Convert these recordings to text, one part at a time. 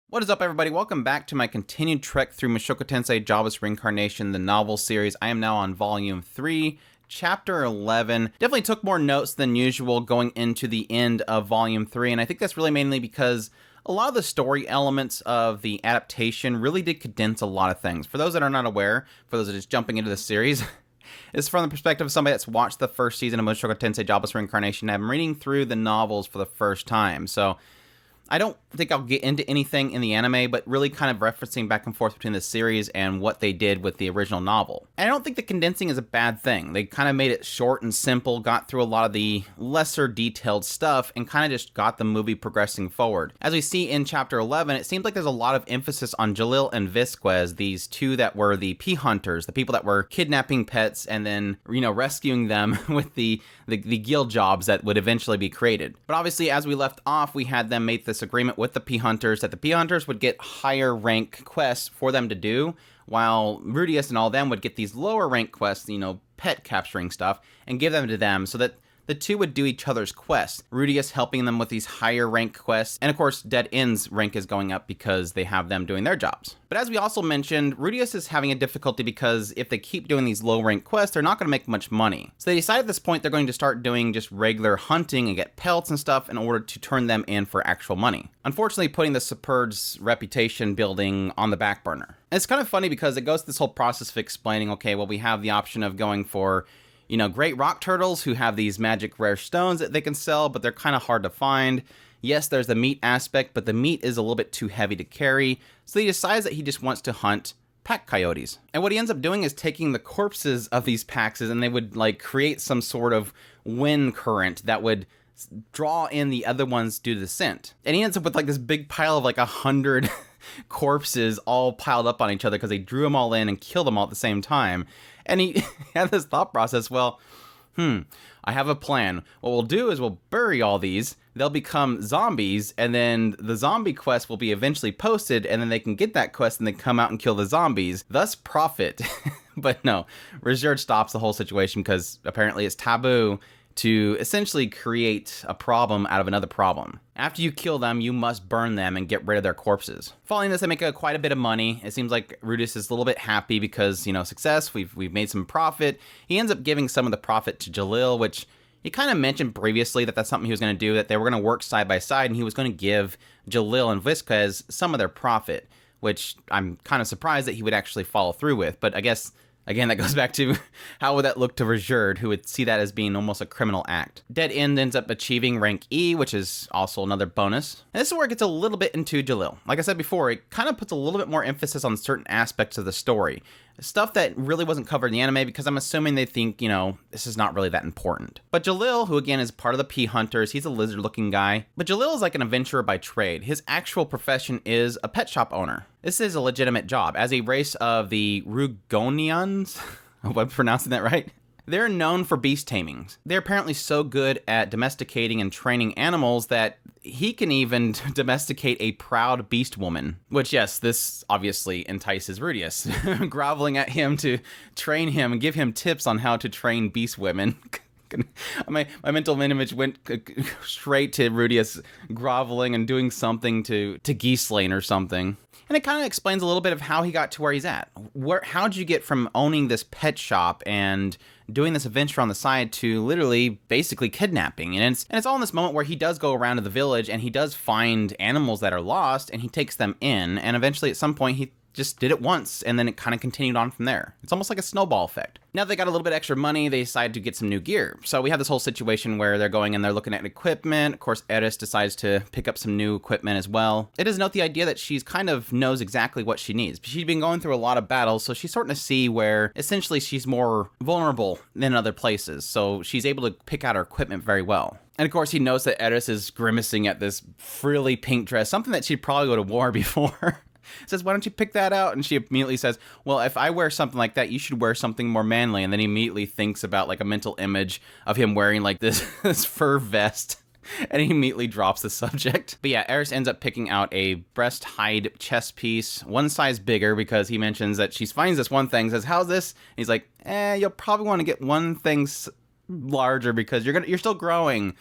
What is up, everybody? Welcome back to my continued trek through Mushoku Tensei Jobless Reincarnation, the novel series. I am now on Volume 3, Chapter 11. Definitely took more notes than usual going into the end of Volume 3, and I think that's really mainly because a lot of the story elements of the adaptation really did condense a lot of things. For those that are not aware, for those that are just jumping into the series, it's from the perspective of somebody that's watched the first season of Mushoku Tensei Jobless Reincarnation. I'm reading through the novels for the first time, so I don't think I'll get into anything in the anime, but really kind of referencing back and forth between the series and what they did with the original novel. And I don't think the condensing is a bad thing. They kind of made it short and simple, got through a lot of the lesser detailed stuff, and kind of just got the movie progressing forward. As we see in Chapter 11, it seems like there's a lot of emphasis on Jalil and Vizquez, these two that were the pea hunters, the people that were kidnapping pets and then, rescuing them with the guild jobs that would eventually be created. But obviously, as we left off, we had them make this agreement with the pea hunters that the pea hunters would get higher rank quests for them to do, while Rudeus and all them would get these lower rank quests, pet capturing stuff, and give them to them so that the two would do each other's quests. Rudeus helping them with these higher rank quests, and of course Dead End's rank is going up because they have them doing their jobs. But as we also mentioned, Rudeus is having a difficulty because if they keep doing these low rank quests, they're not going to make much money. So they decide at this point they're going to start doing just regular hunting and get pelts and stuff in order to turn them in for actual money. Unfortunately, putting the Superb's reputation building on the back burner. And it's kind of funny because it goes through this whole process of explaining, okay, well, we have the option of going for great rock turtles who have these magic rare stones that they can sell, but they're kind of hard to find. Yes, there's the meat aspect, but the meat is a little bit too heavy to carry, so he decides that he just wants to hunt pack coyotes. And what he ends up doing is taking the corpses of these packs, and they would create some sort of wind current that would draw in the other ones due to the scent. And he ends up with this big pile of 100 corpses all piled up on each other because they drew them all in and killed them all at the same time. And he had this thought process, well, I have a plan. What we'll do is we'll bury all these, they'll become zombies, and then the zombie quest will be eventually posted, and then they can get that quest and then come out and kill the zombies, thus profit. But no, Ruijerd stops the whole situation because apparently it's taboo to essentially create a problem out of another problem. After you kill them, you must burn them and get rid of their corpses. Following this, they make quite a bit of money. It seems like Rudeus is a little bit happy because, success, we've made some profit. He ends up giving some of the profit to Jalil, which he kind of mentioned previously that that's something he was going to do, that they were going to work side by side, and he was going to give Jalil and Vizquez some of their profit, which I'm kind of surprised that he would actually follow through with. But I guess, again, that goes back to how would that look to Ruijerd, who would see that as being almost a criminal act. Dead End ends up achieving rank E, which is also another bonus. And this is where it gets a little bit into Jalil. Like I said before, it kind of puts a little bit more emphasis on certain aspects of the story. Stuff that really wasn't covered in the anime because I'm assuming they think, this is not really that important. But Jalil, who again is part of the pea hunters, he's a lizard-looking guy. But Jalil is like an adventurer by trade. His actual profession is a pet shop owner. This is a legitimate job. As a race of the Rugonians, I hope I'm pronouncing that right. They're known for beast tamings. They're apparently so good at domesticating and training animals that he can even domesticate a proud beast woman. Which, yes, this obviously entices Rudeus, groveling at him to train him and give him tips on how to train beast women. My mental image went straight to Rudeus groveling and doing something to Ghislaine or something. And it kind of explains a little bit of how he got to where he's at. How'd you get from owning this pet shop and doing this adventure on the side to literally basically kidnapping? And it's all in this moment where he does go around to the village and he does find animals that are lost and he takes them in. And eventually at some point he just did it once, and then it kind of continued on from there. It's almost like a snowball effect. Now they got a little bit extra money, they decide to get some new gear. So we have this whole situation where they're going and they're looking at equipment. Of course, Eris decides to pick up some new equipment as well. It does note the idea that she's kind of knows exactly what she needs. She's been going through a lot of battles, so she's starting to see where essentially she's more vulnerable than other places. So she's able to pick out her equipment very well. And of course, he knows that Eris is grimacing at this frilly pink dress, something that she'd probably go to war before. Says, why don't you pick that out? And she immediately says, well, if I wear something like that, you should wear something more manly. And then he immediately thinks about a mental image of him wearing this fur vest. And he immediately drops the subject. But yeah, Eris ends up picking out a breast hide chest piece, one size bigger, because he mentions that she finds this one thing, says, how's this? And he's like, you'll probably want to get one thing larger because you're still growing.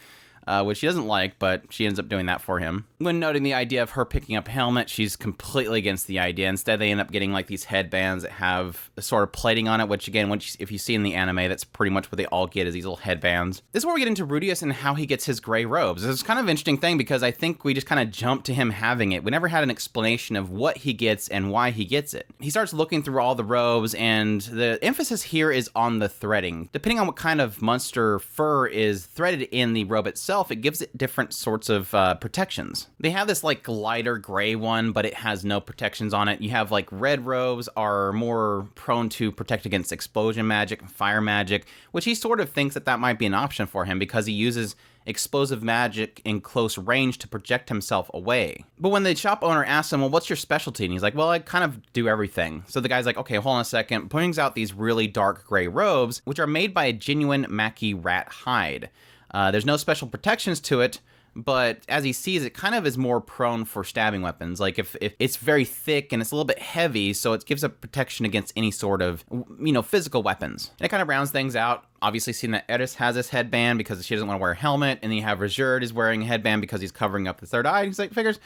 which she doesn't like, but she ends up doing that for him. When noting the idea of her picking up Helmet, she's completely against the idea. Instead, they end up getting like these headbands that have a sort of plating on it, which again, if you see in the anime, that's pretty much what they all get, is these little headbands. This is where we get into Rudeus and how he gets his gray robes. This is kind of an interesting thing because I think we just kind of jumped to him having it. We never had an explanation of what he gets and why he gets it. He starts looking through all the robes, and the emphasis here is on the threading. Depending on what kind of monster fur is threaded in the robe itself, it gives it different sorts of protections. They have this like lighter gray one, but it has no protections on it. You have like red robes are more prone to protect against explosion magic and fire magic, which he sort of thinks that might be an option for him because he uses explosive magic in close range to project himself away. But when the shop owner asks him, well, what's your specialty? And he's like, well, I kind of do everything. So the guy's like, okay, hold on a second, brings out these really dark gray robes, which are made by a genuine Maki rat hide. There's no special protections to it, but as he sees, it kind of is more prone for stabbing weapons. Like if it's very thick and it's a little bit heavy, so it gives a protection against any sort of, physical weapons. And it kind of rounds things out. Obviously, seeing that Eris has this headband because she doesn't want to wear a helmet, and then you have Ruijerd is wearing a headband because he's covering up the third eye. He's like, figures,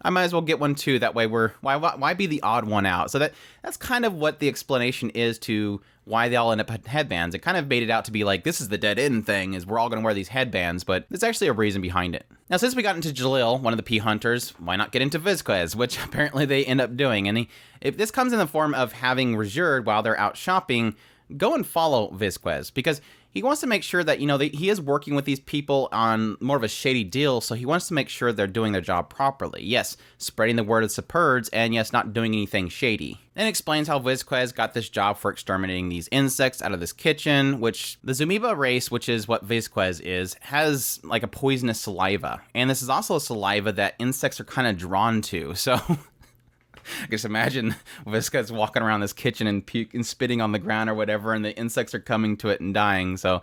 I might as well get one too. That way why be the odd one out? So that's kind of what the explanation is to why they all end up with headbands. It kind of made it out to be like, this is the dead end thing, is we're all going to wear these headbands, but there's actually a reason behind it. Now, since we got into Jalil, one of the P hunters, why not get into Vizquez, which apparently they end up doing. And if this comes in the form of having Ruijerd, while they're out shopping, go and follow Vizquez, because he wants to make sure that, he is working with these people on more of a shady deal, so he wants to make sure they're doing their job properly. Yes, spreading the word of Superds, and yes, not doing anything shady. And explains how Vizquez got this job for exterminating these insects out of this kitchen, which the Zumiba race, which is what Vizquez is, has like a poisonous saliva. And this is also a saliva that insects are kind of drawn to, so I just imagine Vizquez walking around this kitchen and spitting on the ground or whatever, and the insects are coming to it and dying. So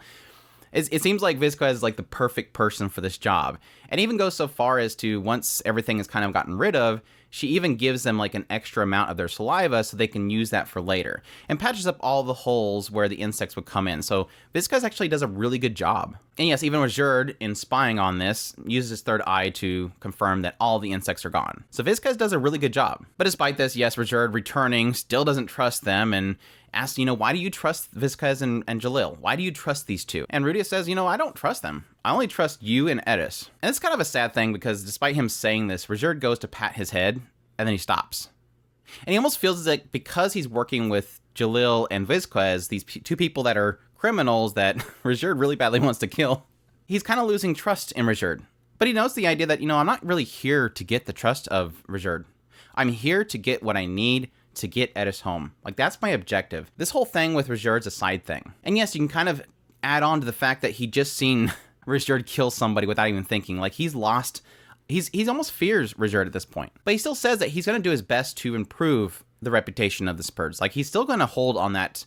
it seems like Vizquez is like the perfect person for this job. And even goes so far as to, once everything is kind of gotten rid of, she even gives them like an extra amount of their saliva so they can use that for later, and patches up all the holes where the insects would come in. So Vizquez actually does a really good job. And yes, even Ruijerd, in spying on this, uses his third eye to confirm that all the insects are gone. So Vizquez does a really good job. But despite this, yes, Ruijerd returning still doesn't trust them and asks, why do you trust Vizquez and Jalil? Why do you trust these two? And Rudeus says, I don't trust them. I only trust you and Eris. And it's kind of a sad thing because despite him saying this, Ruijerd goes to pat his head and then he stops. And he almost feels like because he's working with Jalil and Vizquez, these two people that are criminals that Ruijerd really badly wants to kill, he's kind of losing trust in Ruijerd. But he knows the idea that, I'm not really here to get the trust of Ruijerd. I'm here to get what I need to get Eris home. Like, that's my objective. This whole thing with Ruijerd's a side thing. And yes, you can kind of add on to the fact that he just seen Ruijerd kill somebody without even thinking. Like, he's lost. He's almost fears Ruijerd at this point. But he still says that he's going to do his best to improve the reputation of the Spurs. Like, he's still going to hold on that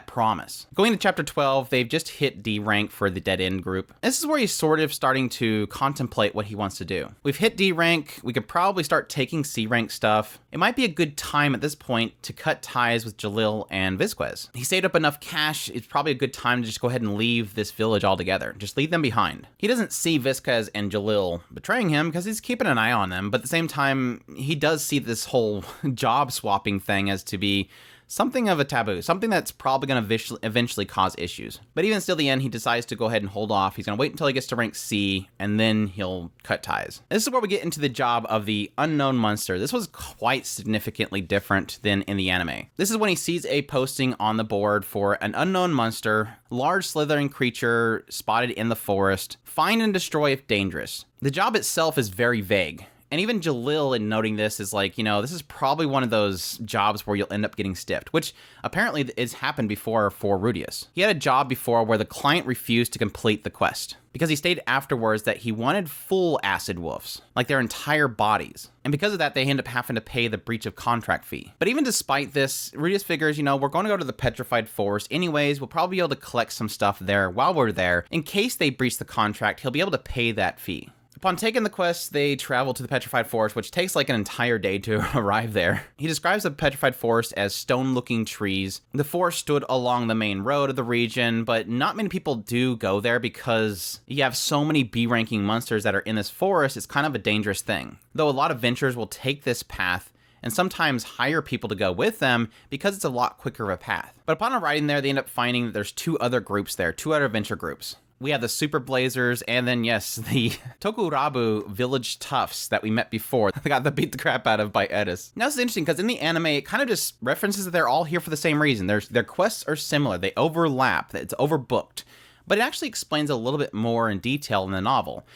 promise. Going to chapter 12, they've just hit D rank for the dead end group. This is where he's sort of starting to contemplate what he wants to do. We've hit D rank. We could probably start taking C rank stuff. It might be a good time at this point to cut ties with Jalil and Vizquez. He saved up enough cash. It's probably a good time to just go ahead and leave this village altogether. Just leave them behind. He doesn't see Vizquez and Jalil betraying him because he's keeping an eye on them. But at the same time, he does see this whole job swapping thing as to be something of a taboo, something that's probably going to eventually cause issues. But even still, the end, he decides to go ahead and hold off. He's going to wait until he gets to rank C, and then he'll cut ties. This is where we get into the job of the unknown monster. This was quite significantly different than in the anime. This is when he sees a posting on the board for an unknown monster, large slithering creature spotted in the forest, find and destroy if dangerous. The job itself is very vague. And even Jalil, in noting this, is like, this is probably one of those jobs where you'll end up getting stiffed, which apparently has happened before for Rudeus. He had a job before where the client refused to complete the quest because he stated afterwards that he wanted full acid wolves, like their entire bodies. And because of that, they end up having to pay the breach of contract fee. But even despite this, Rudeus figures, we're going to go to the Petrified Forest anyways. We'll probably be able to collect some stuff there while we're there. In case they breach the contract, he'll be able to pay that fee. Upon taking the quest, they travel to the Petrified Forest, which takes like an entire day to arrive there. He describes the Petrified Forest as stone-looking trees. The forest stood along the main road of the region, but not many people do go there because you have so many B-ranking monsters that are in this forest, it's kind of a dangerous thing. Though a lot of venturers will take this path and sometimes hire people to go with them because it's a lot quicker of a path. But upon arriving there, they end up finding that there's two other groups there, two other venture groups. We have the Super Blazers, and then, yes, the Tokurabu village toughs that we met before. They got beat the crap out of by Eris. Now, this is interesting, because in the anime, it kind of just references that they're all here for the same reason. Their quests are similar. They overlap. It's overbooked. But it actually explains a little bit more in detail in the novel.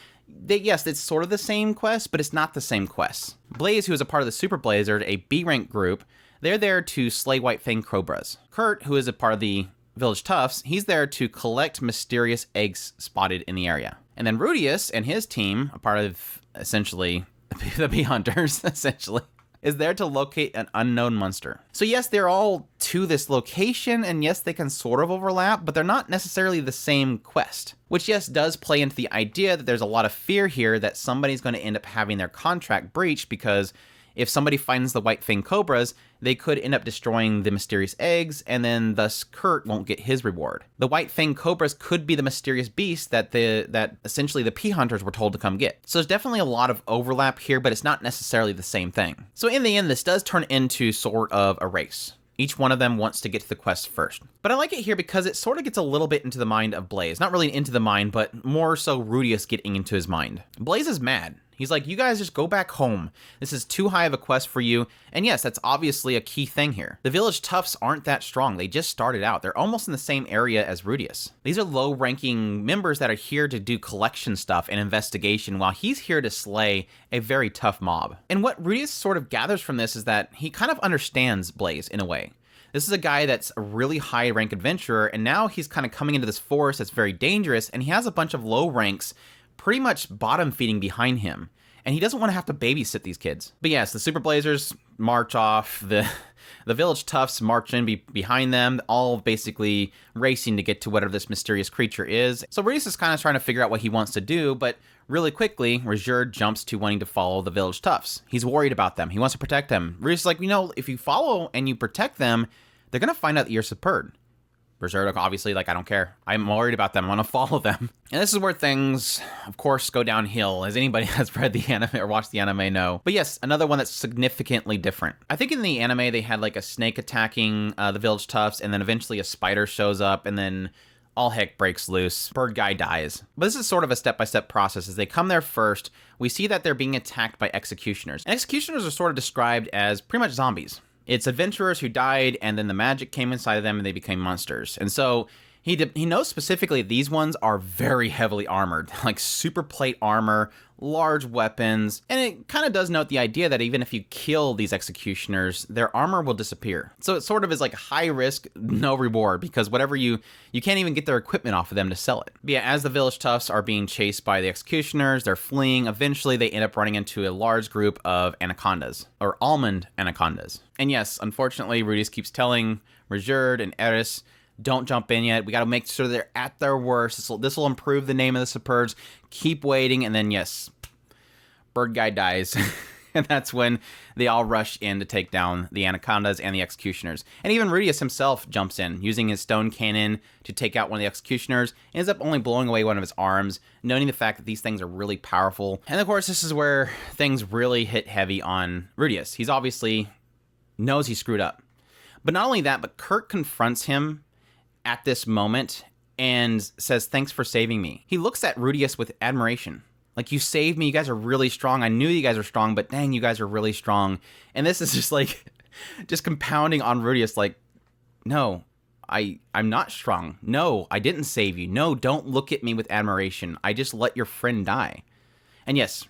Yes, it's sort of the same quest, but it's not the same quest. Blaze, who is a part of the Super Blazers, a B-rank group, they're there to slay White Fang Cobras. Kurt, who is a part of the Village Toughs, he's there to collect mysterious eggs spotted in the area. And then Rudeus and his team, a part of essentially the bee hunters, essentially, is there to locate an unknown monster. So yes, they're all to this location, and yes, they can sort of overlap, but they're not necessarily the same quest. Which yes, does play into the idea that there's a lot of fear here that somebody's going to end up having their contract breached, because if somebody finds the White Fang Cobras, they could end up destroying the mysterious eggs, and then thus Kurt won't get his reward. The White Fang Cobras could be the mysterious beast that essentially the Pea Hunters were told to come get. So there's definitely a lot of overlap here, but it's not necessarily the same thing. So in the end, this does turn into sort of a race. Each one of them wants to get to the quest first. But I like it here because it sort of gets a little bit into the mind of Blaze. Not really into the mind, but more so Rudeus getting into his mind. Blaze is mad. He's like, you guys just go back home. This is too high of a quest for you. And yes, that's obviously a key thing here. The village toughs aren't that strong. They just started out. They're almost in the same area as Rudeus. These are low-ranking members that are here to do collection stuff and investigation, while he's here to slay a very tough mob. And what Rudeus sort of gathers from this is that he kind of understands Blaze in a way. This is a guy that's a really high rank adventurer, and now he's kind of coming into this forest that's very dangerous, and he has a bunch of low ranks pretty much bottom feeding behind him. And he doesn't want to have to babysit these kids. But yes, the Super Blazers march off, the village toughs march in behind them, all basically racing to get to whatever this mysterious creature is. So Rudeus is kind of trying to figure out what he wants to do, but really quickly, Ruijerd jumps to wanting to follow the village toughs. He's worried about them. He wants to protect them. Rudeus is like, if you follow and you protect them, they're going to find out that you're superb. Ruijerd, obviously, I don't care. I'm worried about them. I want to follow them. And this is where things, of course, go downhill, as anybody that's read the anime or watched the anime know. But yes, another one that's significantly different. I think in the anime, they had a snake attacking the village toughs, and then eventually a spider shows up, and then all heck breaks loose. Bird guy dies. But this is sort of a step-by-step process. As they come there first, we see that they're being attacked by executioners. And executioners are sort of described as pretty much zombies. It's adventurers who died, and then the magic came inside of them, and they became monsters. And so he knows specifically these ones are very heavily armored, like super plate armor, large weapons, and it kind of does note the idea that even if you kill these executioners, their armor will disappear. So it sort of is like high risk, no reward, because whatever you can't even get their equipment off of them to sell it. But yeah, as the village toughs are being chased by the executioners, they're fleeing. Eventually, they end up running into a large group of anacondas, or almond anacondas. And yes, unfortunately, Rudeus keeps telling Ruijerd and Eris, don't jump in yet. We got to make sure they're at their worst. This will improve the name of the Superbs. Keep waiting, and then yes, bird guy dies. And that's when they all rush in to take down the anacondas and the executioners. And even Rudeus himself jumps in, using his stone cannon to take out one of the executioners. Ends up only blowing away one of his arms, noting the fact that these things are really powerful. And of course, this is where things really hit heavy on Rudeus. He's obviously knows he screwed up. But not only that, but Kurt confronts him at this moment and says, thanks for saving me. He looks at Rudeus with admiration. Like, you saved me. You guys are really strong. I knew you guys were strong, but dang, you guys are really strong. And this is just compounding on Rudeus. No, I'm not strong. No, I didn't save you. No, don't look at me with admiration. I just let your friend die. And yes,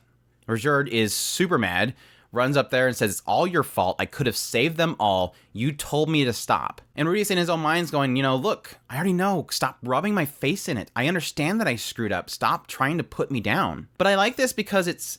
Ruijerd is super mad, runs up there and says, it's all your fault. I could have saved them all. You told me to stop. And Rudeus in his own mind's going, look, I already know. Stop rubbing my face in it. I understand that I screwed up. Stop trying to put me down. But I like this because it's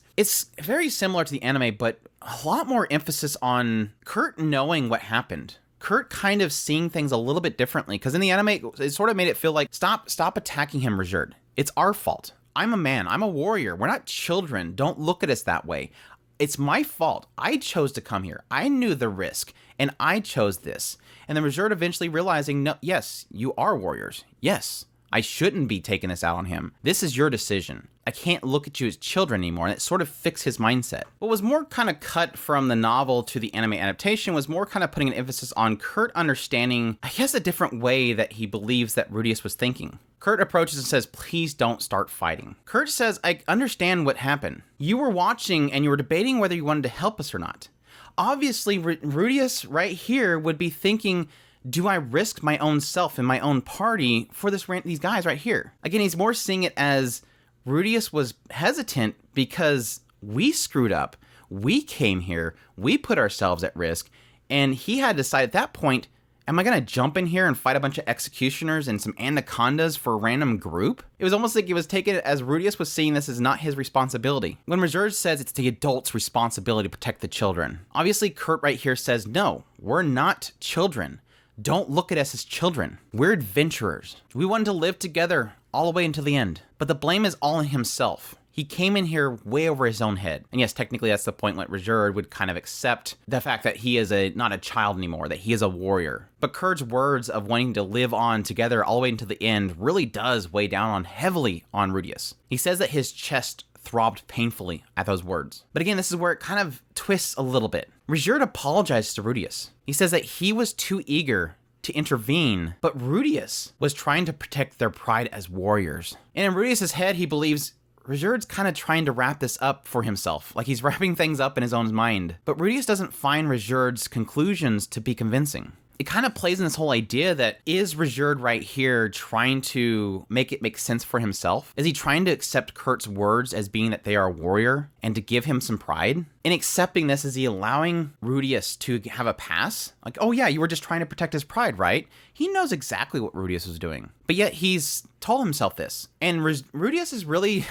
very similar to the anime, but a lot more emphasis on Kurt knowing what happened. Kurt kind of seeing things a little bit differently, because in the anime, it sort of made it feel like, stop attacking him, Ruijerd. It's our fault. I'm a man. I'm a warrior. We're not children. Don't look at us that way. It's my fault. I chose to come here. I knew the risk, and I chose this. And then Ruijerd eventually realizing, no, yes, you are warriors. Yes, I shouldn't be taking this out on him. This is your decision. I can't look at you as children anymore, and it sort of fixed his mindset. What was more kind of cut from the novel to the anime adaptation was more kind of putting an emphasis on Kurt understanding, I guess, a different way that he believes that Rudeus was thinking. Kurt approaches and says, please don't start fighting. Kurt says, I understand what happened. You were watching and you were debating whether you wanted to help us or not. Obviously, Rudeus right here would be thinking, do I risk my own self and my own party for these guys right here? Again, he's more seeing it as Rudeus was hesitant because we screwed up. We came here. We put ourselves at risk. And he had to decide at that point, am I going to jump in here and fight a bunch of executioners and some anacondas for a random group? It was almost like it was taken as Rudeus was seeing this as not his responsibility. When Ruijerd says it's the adult's responsibility to protect the children. Obviously, Kurt right here says, no, we're not children. Don't look at us as children. We're adventurers. We wanted to live together all the way until the end. But the blame is all on himself. He came in here way over his own head. And yes, technically that's the point when Ruijerd would kind of accept the fact that he is not a child anymore, that he is a warrior. But Kurt's words of wanting to live on together all the way until the end really does weigh down heavily on Rudeus. He says that his chest throbbed painfully at those words. But again, this is where it kind of twists a little bit. Ruijerd apologizes to Rudeus. He says that he was too eager to intervene, but Rudeus was trying to protect their pride as warriors. And in Rudeus's head, he believes Ruijerd's kind of trying to wrap this up for himself, like he's wrapping things up in his own mind. But Rudeus doesn't find Ruijerd's conclusions to be convincing. It kind of plays in this whole idea that, is Ruijerd right here trying to make it make sense for himself? Is he trying to accept Kurt's words as being that they are a warrior and to give him some pride? In accepting this, is he allowing Rudeus to have a pass? Like, oh yeah, you were just trying to protect his pride, right? He knows exactly what Rudeus was doing. But yet he's told himself this. And Rudeus is really,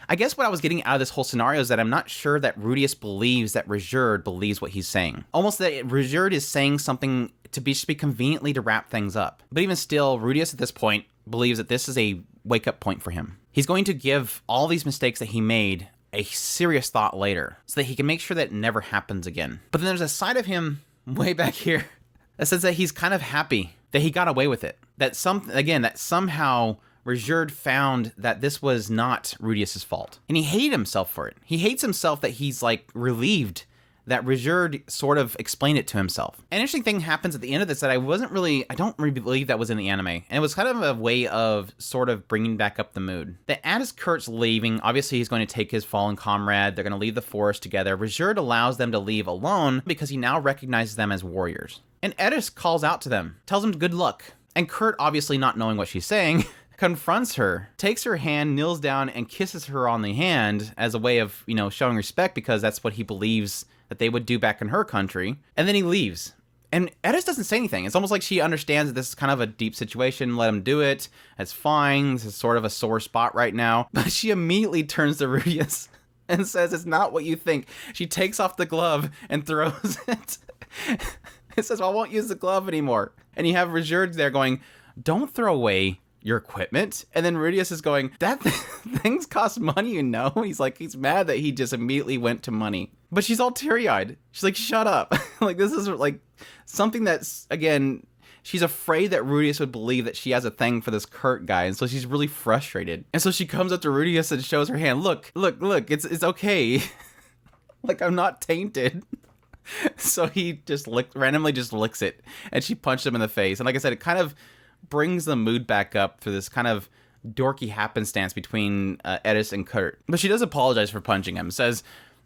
I guess what I was getting out of this whole scenario is that I'm not sure that Rudeus believes that Ruijerd believes what he's saying. Almost that Ruijerd is saying something to just be conveniently to wrap things up. But even still, Rudeus at this point believes that this is a wake-up point for him. He's going to give all these mistakes that he made a serious thought later so that he can make sure that it never happens again. But then there's a side of him way back here that says that he's kind of happy that he got away with it. That somehow Ruijerd found that this was not Rudeus's fault. And he hated himself for it. He hates himself that he's like relieved that Ruijerd sort of explained it to himself. An interesting thing happens at the end of this that I don't really believe that was in the anime. And it was kind of a way of sort of bringing back up the mood. That as Kurt's leaving, obviously he's going to take his fallen comrade. They're going to leave the forest together. Ruijerd allows them to leave alone because he now recognizes them as warriors. And Eris calls out to them, tells them good luck. And Kurt, obviously not knowing what she's saying, confronts her, takes her hand, kneels down, and kisses her on the hand as a way of, showing respect because that's what he believes that they would do back in her country. And then he leaves. And Eris doesn't say anything. It's almost like she understands that this is kind of a deep situation. Let him do it. It's fine. This is sort of a sore spot right now. But she immediately turns to Rudeus and says, it's not what you think. She takes off the glove and throws it. It says, well, I won't use the glove anymore. And you have Ruijerd there going, don't throw away your equipment. And then Rudeus is going, that things cost money, he's mad that he just immediately went to money. But she's all teary-eyed. She's like, shut up. Like, this is like something that's, again, she's afraid that Rudeus would believe that she has a thing for this Kurt guy. And so she's really frustrated. And so she comes up to Rudeus and shows her hand. Look, it's okay. Like, I'm not tainted. So he just randomly licks it. And she punched him in the face. And like I said, it kind of brings the mood back up through this kind of dorky happenstance between Eris and Kurt. But she does apologize for punching him. Says,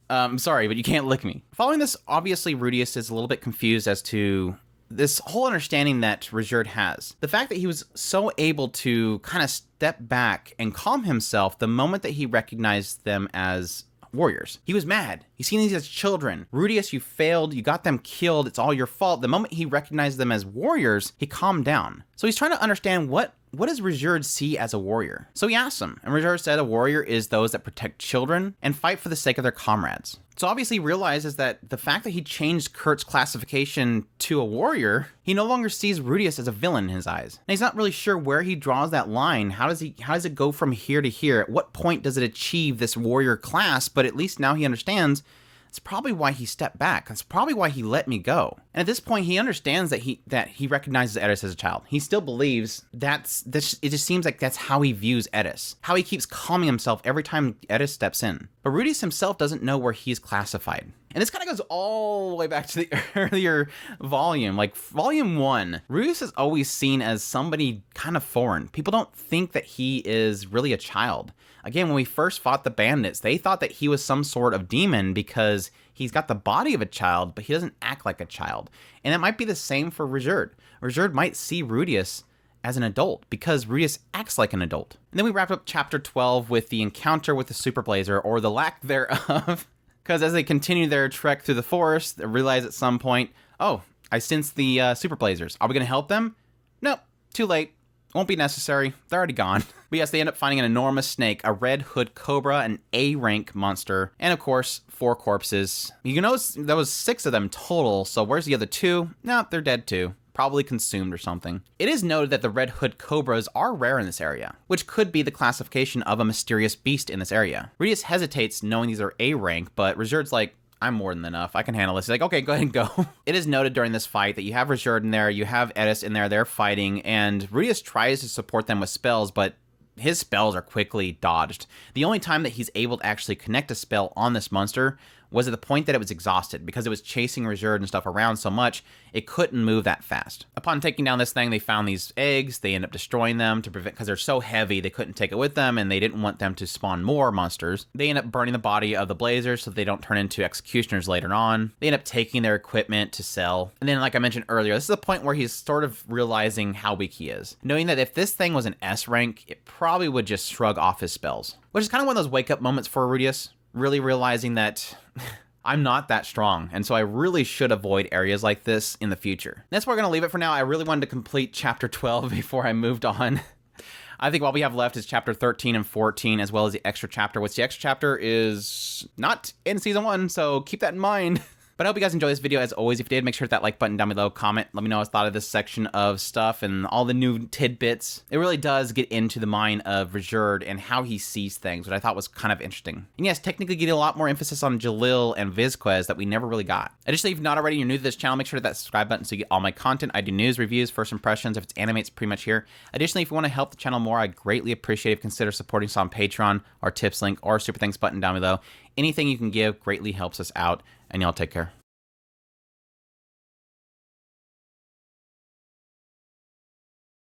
I'm sorry, but you can't lick me. Following this, obviously, Rudeus is a little bit confused as to this whole understanding that Ruijerd has. The fact that he was so able to kind of step back and calm himself the moment that he recognized them as warriors. He was mad. He's seen these as children. Rudeus, you failed. You got them killed. It's all your fault. The moment he recognized them as warriors, he calmed down. So he's trying to understand what what does Ruijerd see as a warrior? So he asks him, and Ruijerd said a warrior is those that protect children and fight for the sake of their comrades. So obviously he realizes that the fact that he changed Kurt's classification to a warrior, he no longer sees Rudeus as a villain in his eyes. And he's not really sure where he draws that line. How does it go from here to here? At what point does it achieve this warrior class? But at least now he understands it's probably why he stepped back. That's probably why he let me go. And at this point, he understands that he recognizes Eris as a child. He still believes it just seems like that's how he views Eris. How he keeps calming himself every time Eris steps in. But Rudeus himself doesn't know where he's classified. And this kind of goes all the way back to the earlier volume. Like volume 1, Rudeus is always seen as somebody kind of foreign. People don't think that he is really a child. Again, when we first fought the bandits, they thought that he was some sort of demon because he's got the body of a child, but he doesn't act like a child. And it might be the same for Ruijerd. Ruijerd might see Rudeus as an adult because Rudeus acts like an adult. And then we wrapped up chapter 12 with the encounter with the Super Blazer, or the lack thereof. Because as they continue their trek through the forest, they realize at some point, oh, I sense the Super Blazers. Are we going to help them? Nope, too late. Won't be necessary. They're already gone. But yes, they end up finding an enormous snake, a red hood cobra, an A-rank monster, and of course, 4 corpses. You notice there was 6 of them total, so where's the other 2? No, they're dead too. Probably consumed or something. It is noted that the red hood cobras are rare in this area, which could be the classification of a mysterious beast in this area. Rudeus hesitates knowing these are A-rank, but Ruijerd's like, I'm more than enough. I can handle this. He's like, okay, go ahead and go. It is noted during this fight that you have Ruijerd in there, you have Eris in there, they're fighting, and Rudeus tries to support them with spells, but his spells are quickly dodged. The only time that he's able to actually connect a spell on this monster was at the point that it was exhausted, because it was chasing Ruijerd and stuff around so much, it couldn't move that fast. Upon taking down this thing, they found these eggs. They end up destroying them to prevent, because they're so heavy, they couldn't take it with them, and they didn't want them to spawn more monsters. They end up burning the body of the Blazers so they don't turn into executioners later on. They end up taking their equipment to sell. And then, like I mentioned earlier, this is the point where he's sort of realizing how weak he is. Knowing that if this thing was an S rank, it probably would just shrug off his spells. Which is kind of one of those wake-up moments for Rudeus. Really realizing that I'm not that strong, and so I really should avoid areas like this in the future. That's where we're going to leave it for now. I really wanted to complete chapter 12 before I moved on. I think what we have left is chapter 13 and 14, as well as the extra chapter, which the extra chapter is not in season 1, so keep that in mind. But I hope you guys enjoyed this video. As always, if you did, make sure to hit that like button down below, comment, let me know what you thought of this section of stuff and all the new tidbits. It really does get into the mind of Ruijerd and how he sees things, which I thought was kind of interesting. And yes, technically getting a lot more emphasis on Jalil and Vizquez that we never really got. Additionally, if you're not already, you're new to this channel, make sure to hit that subscribe button so you get all my content. I do news, reviews, first impressions. If it's anime, it's pretty much here. Additionally, if you want to help the channel more, I'd greatly appreciate it if you consider supporting us on Patreon, our tips link, or super thanks button down below. Anything you can give greatly helps us out, and y'all take care.